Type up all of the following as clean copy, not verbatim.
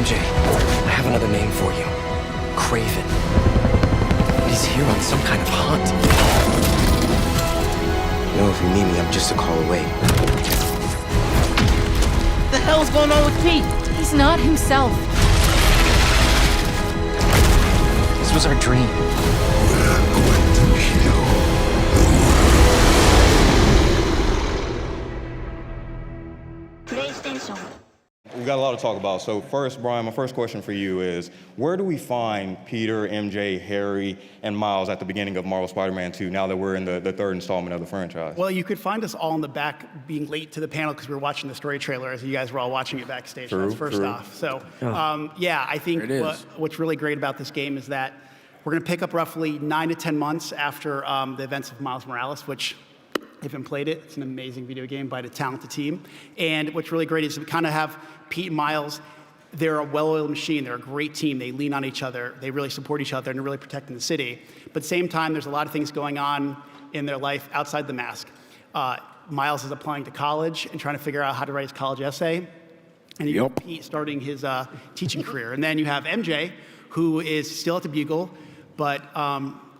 MJ, I have another name for you. Craven. He's here on some kind of hunt. You know, if you need me, I'm just a call away. What the hell's going on with Pete? He's not himself. This was our dream. We're going to kill. PlayStation. We've got a lot to talk about. So first, Bryan, my first question for you is, where do we find Peter, MJ, Harry, and Miles at the beginning of Marvel Spider-Man 2 now that we're in the third installment of the franchise? Well, you could find us all in the back being late to the panel because we were watching the story trailer as you guys were all watching it backstage. True, That's first true. off. So, yeah, I think what's really great about this game is that we're going to pick up roughly 9 to 10 months after the events of Miles Morales, which, if you haven't played it, it's an amazing video game by a talented team. And what's really great is we kind of have Pete and Miles. They're a well-oiled machine. They're a great team. They lean on each other. They really support each other, and they're really protecting the city. But at the same time, there's a lot of things going on in their life outside the mask. Miles is applying to college and trying to figure out how to write his college essay. And you have Pete starting his teaching career. And then you have MJ, who is still at the Bugle, but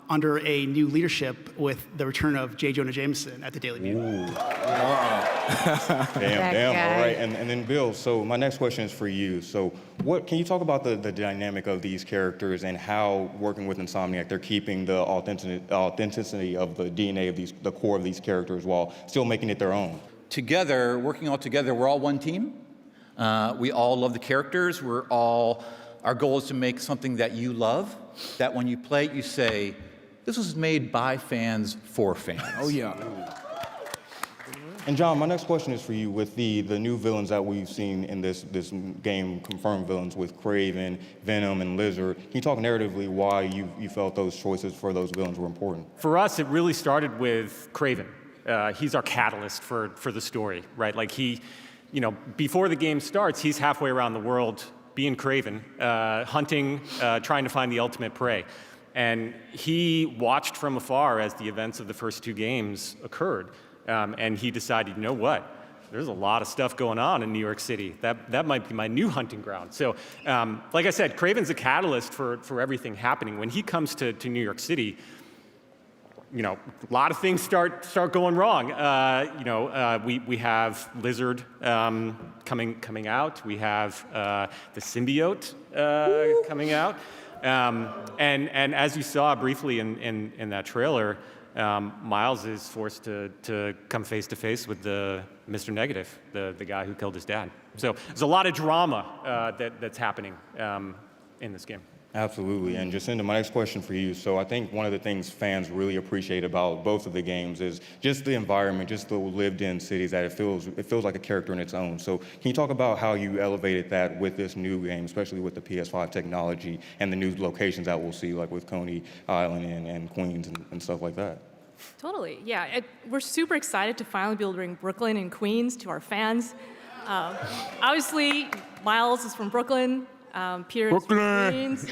under a new leadership with the return of J. Jonah Jameson at the Daily Bugle. Damn. All right, and then Bill, so my next question is for you. So can you talk about the dynamic of these characters and how working with Insomniac, they're keeping the authenticity of the DNA of the core of these characters while still making it their own? Together, working all together, we're all one team. We all love the characters. Our goal is to make something that you love, that when you play it, you say, this was made by fans for fans. Oh, yeah. And John, my next question is for you. With the new villains that we've seen in this game, confirmed villains with Craven, Venom, and Lizard, can you talk narratively why you felt those choices for those villains were important? For us, it really started with Craven. He's our catalyst for the story, right? Like before the game starts, he's halfway around the world being Craven, hunting, trying to find the ultimate prey. And he watched from afar as the events of the first two games occurred. And he decided, you know what? There's a lot of stuff going on in New York City. That might be my new hunting ground. So, like I said, Craven's a catalyst for everything happening. When he comes to New York City, a lot of things start going wrong. We have Lizard coming out. We have the symbiote coming out. And as you saw briefly in that trailer, Miles is forced to come face to face with the Mr. Negative, the guy who killed his dad. So there's a lot of drama that's happening in this game. Absolutely. And Jacinda, my next question for you. So I think one of the things fans really appreciate about both of the games is just the environment, just the lived-in cities, that it feels like a character in its own. So can you talk about how you elevated that with this new game, especially with the PS5 technology and the new locations that we'll see, like with Coney Island and Queens and stuff like that? Totally, yeah. We're super excited to finally be able to bring Brooklyn and Queens to our fans. Obviously, Miles is from Brooklyn. Peter is from Queens.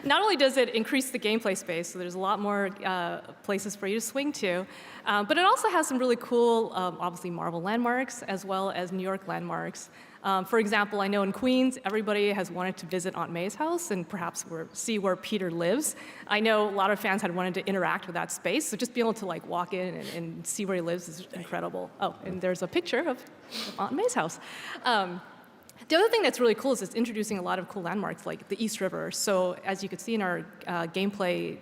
Not only does it increase the gameplay space, so there's a lot more places for you to swing to, but it also has some really cool, obviously Marvel landmarks, as well as New York landmarks. For example, I know in Queens, everybody has wanted to visit Aunt May's house and perhaps see where Peter lives. I know a lot of fans had wanted to interact with that space, so just being able to walk in and see where he lives is incredible. Oh, and there's a picture of Aunt May's house. The other thing that's really cool is it's introducing a lot of cool landmarks like the East River. So as you could see in our gameplay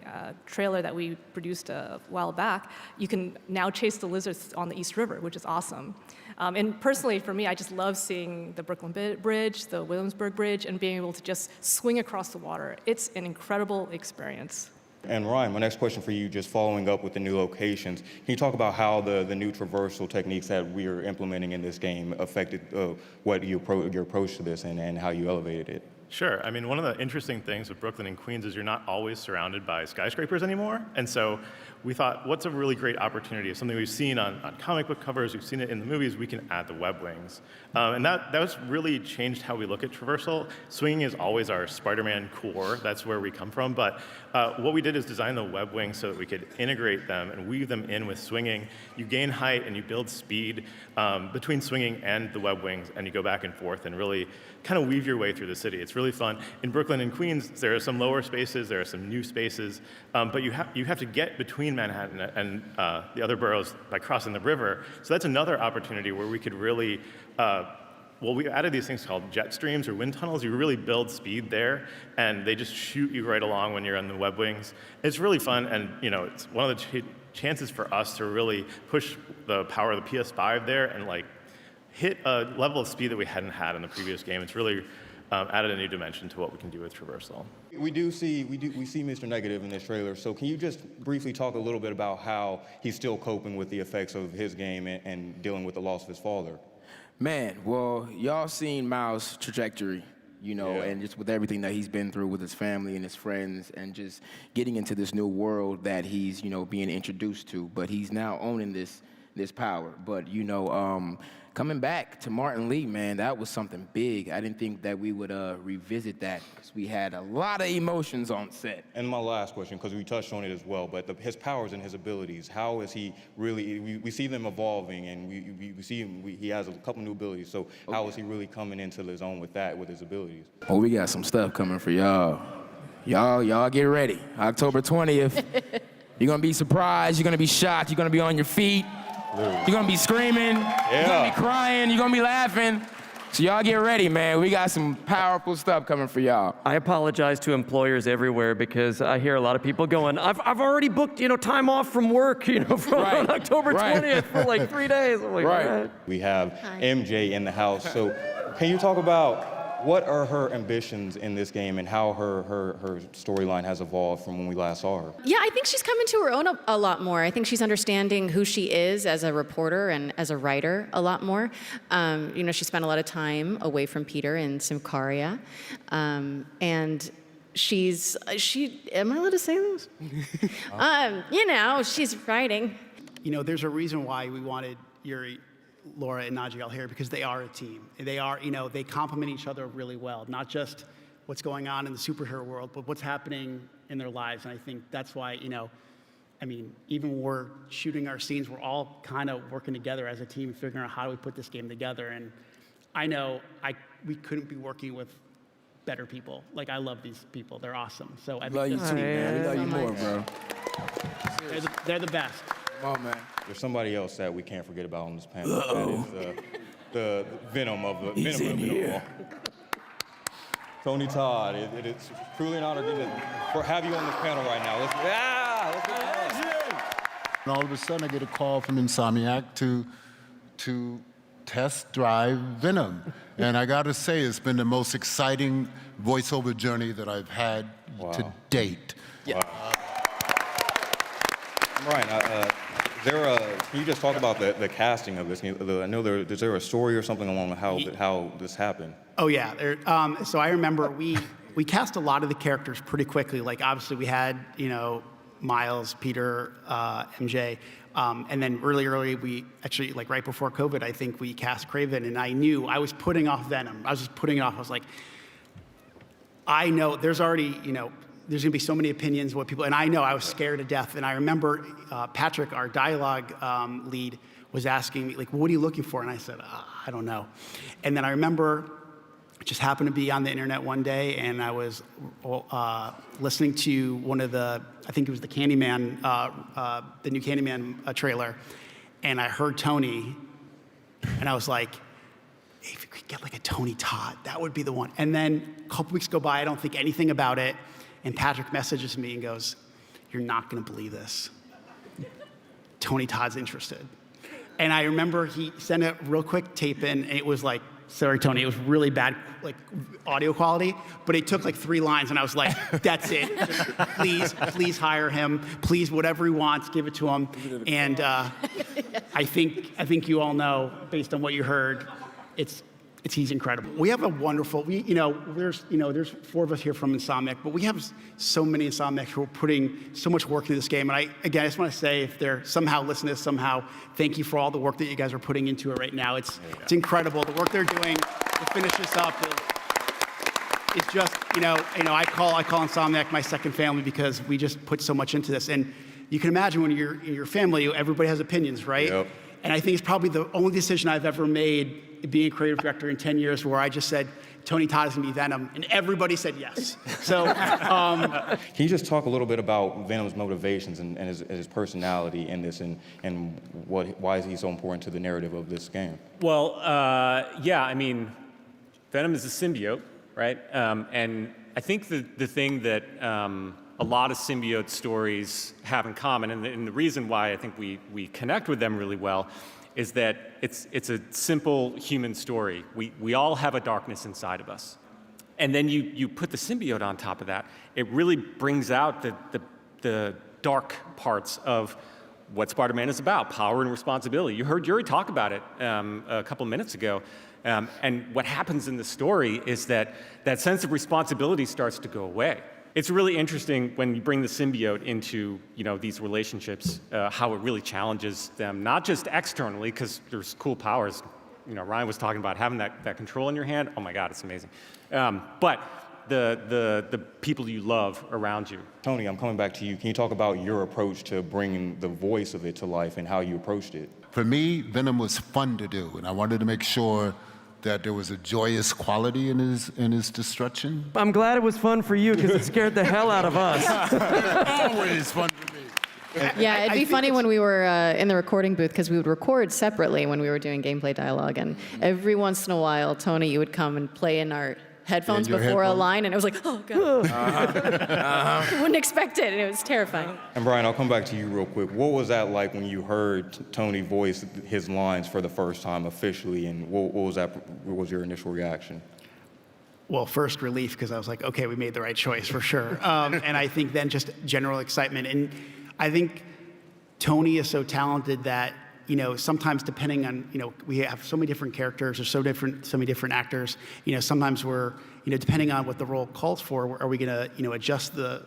trailer that we produced a while back, you can now chase the lizards on the East River, which is awesome. And personally, for me, I just love seeing the Brooklyn Bridge, the Williamsburg Bridge, and being able to just swing across the water. It's an incredible experience. And Ryan, my next question for you, just following up with the new locations, can you talk about how the new traversal techniques that we are implementing in this game affected your approach to this and how you elevated it? Sure. I mean, one of the interesting things with Brooklyn and Queens is you're not always surrounded by skyscrapers anymore. And so we thought, what's a really great opportunity? Something we've seen on comic book covers, we've seen it in the movies, we can add the web wings. And that's really changed how we look at traversal. Swinging is always our Spider-Man core. That's where we come from. But what we did is design the web wings so that we could integrate them and weave them in with swinging. You gain height and you build speed between swinging and the web wings, and you go back and forth and really kind of weave your way through the city. It's really fun. In Brooklyn and Queens, there are some lower spaces, there are some new spaces, but you have to get between Manhattan and the other boroughs by crossing the river. So that's another opportunity where we could really well, we added these things called jet streams or wind tunnels. You really build speed there, and they just shoot you right along when you're on the web wings. It's really fun, and it's one of the chances for us to really push the power of the PS5 there and like hit a level of speed that we hadn't had in the previous game. It's really added a new dimension to what we can do with traversal. We see Mr. Negative in this trailer. So can you just briefly talk a little bit about how he's still coping with the effects of his game and dealing with the loss of his father? Man, well, y'all seen Miles' trajectory, and just with everything that he's been through with his family and his friends and just getting into this new world that he's, being introduced to. But he's now owning this power. But, coming back to Martin Lee, man, that was something big. I didn't think that we would revisit that because we had a lot of emotions on set. And my last question, because we touched on it as well, but his powers and his abilities, how is he really, we see them evolving, and we see him, he has a couple new abilities, so how is he really coming into his own with that, with his abilities? Oh, we got some stuff coming for y'all. Y'all get ready. October 20th, you're going to be surprised, you're going to be shocked, you're going to be on your feet. You're gonna be screaming, you're gonna be crying, you're gonna be laughing. So y'all get ready, man. We got some powerful stuff coming for y'all. I apologize to employers everywhere because I hear a lot of people going, I've already booked, time off from work, on October 20th for like 3 days. I'm like, right. We have MJ in the house. So can you talk about what are her ambitions in this game and how her storyline has evolved from when we last saw her? Yeah, I think she's coming to her own a lot more. I think she's understanding who she is as a reporter and as a writer a lot more. She spent a lot of time away from Peter in Symkaria. And am I allowed to say this? She's writing. There's a reason why we wanted Yuri, Laura, and Nadji all here, because they are a team. They are, they complement each other really well, not just what's going on in the superhero world, but what's happening in their lives. And I think that's why, even when we're shooting our scenes, we're all kind of working together as a team, figuring out how do we put this game together. And I know we couldn't be working with better people. Like, I love these people. They're awesome. So I love you too, man. We love you more, bro. They're the best. Come on, man. There's somebody else that we can't forget about on this panel. That is the Venom of the Venom. Tony Todd. It's truly an honor to have you on this panel right now. Let's get And all of a sudden, I get a call from Insomniac to test drive Venom. And I got to say, it's been the most exciting voiceover journey that I've had to date. Yeah. Ryan, can you just talk about the casting of this? I know is there a story or something along how this happened? Oh yeah. So I remember we cast a lot of the characters pretty quickly. Like, obviously we had Miles, Peter, MJ, and then early we actually, like, right before COVID, I think we cast Kraven, and I knew I was putting off Venom. I was just putting it off. I was like, I know there's already there's gonna be so many opinions, what people, and I know I was scared to death. And I remember Patrick, our dialogue lead, was asking me, like, what are you looking for? And I said, I don't know. And then I remember I just happened to be on the internet one day, and I was listening to one of I think it was the Candyman, the new Candyman trailer, and I heard Tony, and I was like, hey, if we could get like a Tony Todd, that would be the one. And then a couple weeks go by, I don't think anything about it. And Patrick messages me and goes, you're not gonna believe this. Tony Todd's interested. And I remember he sent a real quick tape in, and it was like, sorry, Tony, it was really bad, like, audio quality, but it took like 3 lines, and I was like, that's it. Just please hire him. Please, whatever he wants, give it to him. And I think you all know, based on what you heard, he's incredible. We have a wonderful, there's 4 of us here from Insomniac, but we have so many Insomniacs who are putting so much work into this game. And I just want to say, if they're somehow listening to this somehow, thank you for all the work that you guys are putting into it right now. It's incredible. The work they're doing to finish this up is just, I call Insomniac my second family because we just put so much into this. And you can imagine when you're in your family, everybody has opinions, right? Yep. And I think it's probably the only decision I've ever made being a creative director in 10 years where I just said, Tony Todd is going to be Venom, and everybody said yes. So, Can you just talk a little bit about Venom's motivations and his personality in this, and why is he so important to the narrative of this game? Well, yeah, I mean, Venom is a symbiote, right? And I think the thing that a lot of symbiote stories have in common, and the reason why I think we connect with them really well, is that it's a simple human story. We all have a darkness inside of us. And then you put the symbiote on top of that. It really brings out the dark parts of what Spider-Man is about, power and responsibility. You heard Yuri talk about it a couple minutes ago. And what happens in the story is that sense of responsibility starts to go away. It's really interesting when you bring the symbiote into these relationships, how it really challenges them, not just externally, because there's cool powers. Ryan was talking about having that control in your hand. Oh my God, it's amazing. But the people you love around you. Tony, I'm coming back to you. Can you talk about your approach to bringing the voice of it to life and how you approached it? For me, Venom was fun to do, and I wanted to make sure that there was a joyous quality in his destruction. I'm glad it was fun for you because it scared the hell out of us. Always fun to me. Yeah, it'd be funny when we were in the recording booth because we would record separately when we were doing gameplay dialogue, and every once in a while, Tony, you would come and play in our headphones before a line, and it was like, oh God. I wouldn't expect it, and it was terrifying. And Bryan, I'll come back to you real quick. What was that like when you heard Tony voice his lines for the first time officially, and what was your initial reaction? Well, first relief, because I was like, okay, we made the right choice for sure. And I think then just general excitement. And I think Tony is so talented that, sometimes depending on, we have so many different characters or so many different actors, sometimes we're, depending on what the role calls for, are we going to, adjust the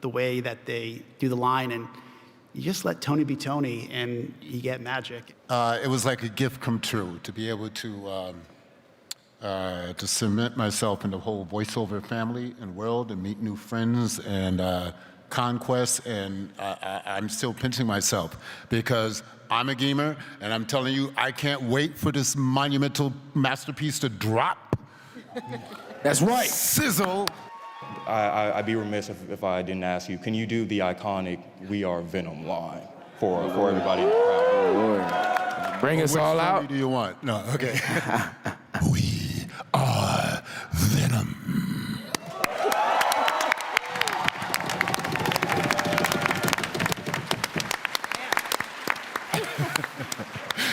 way that they do the line, and you just let Tony be Tony and you get magic. It was like a gift come true to be able to cement myself in the whole voiceover family and world and meet new friends and conquests, and I'm still pinching myself because I'm a gamer, and I'm telling you, I can't wait for this monumental masterpiece to drop. That's right. Sizzle. I'd be remiss if I didn't ask you, can you do the iconic "We Are Venom" line for everybody in the crowd? Bring us all out. Which do you want? No, okay. We are Venom.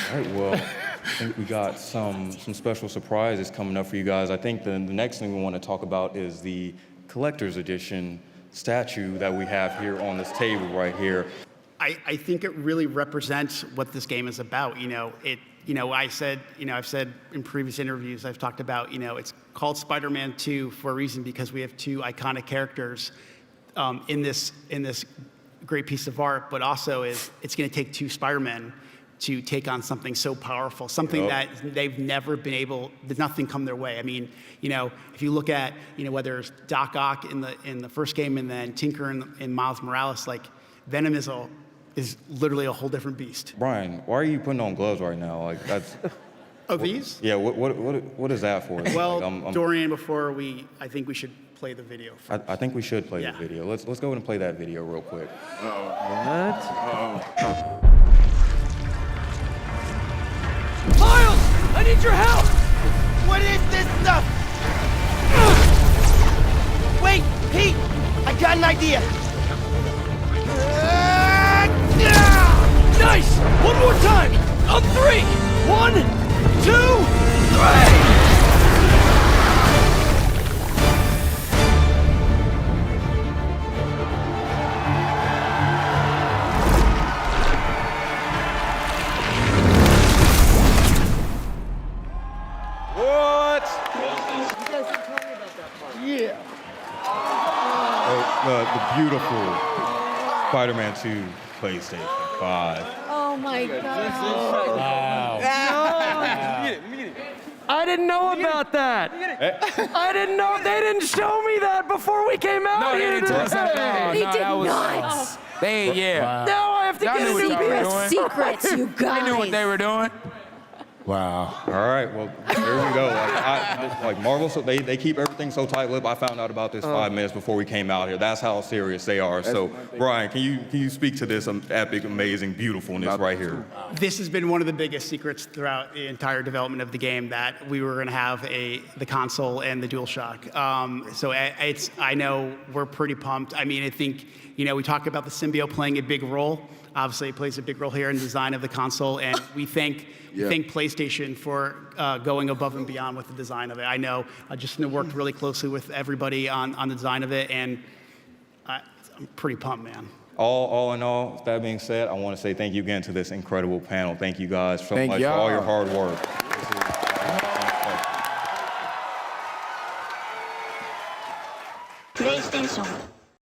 All right, well, I think we got some special surprises coming up for you guys. I think the next thing we want to talk about is the collector's edition statue that we have here on this table right here. I think it really represents what this game is about. I've said in previous interviews, I've talked about, it's called Spider-Man 2 for a reason, because we have two iconic characters in this great piece of art, but also it's going to take two Spider-Men to take on something so powerful, something that they've never been able, there's nothing come their way. I mean, if you look at, whether it's Doc Ock in the first game and then Tinker in Miles Morales, like Venom is literally a whole different beast. Bryan, why are you putting on gloves right now? Like that's. Oh, these? Yeah. What is that for? Well, like, Dorian, I think we should play the video. I think we should play the video. Let's go ahead and play that video real quick. What? Miles, I need your help! What is this stuff? Wait, Pete, I got an idea. Nice! One more time! On 3! 1, 2, 3! The beautiful Spider-Man 2 PlayStation 5. Oh my God. Wow. Wow. I didn't know about that. I didn't know. They didn't show me that before we came out No, they here didn't tell us that. today. They No, did that was- not. Yeah. Now I have to Y'all get a knew what new y'all were PS5. doing. Secrets, you guys. They knew what they were doing. Wow. All right, well, there we go. Like Marvel, so they keep everything so tight-lipped. I found out about this 5 minutes before we came out here. That's how serious they are. So, Bryan, can you speak to this epic, amazing, beautifuln's right here? This has been one of the biggest secrets throughout the entire development of the game, that we were going to have the console and the DualShock. So I know we're pretty pumped. I mean, I think, we talk about the symbiote playing a big role. Obviously, it plays a big role here in the design of the console, and we thank PlayStation for going above and beyond with the design of it. I know Jacinda worked really closely with everybody on the design of it, and I'm pretty pumped, man. All in all, that being said, I want to say thank you again to this incredible panel. Thank you guys so much for all your hard work.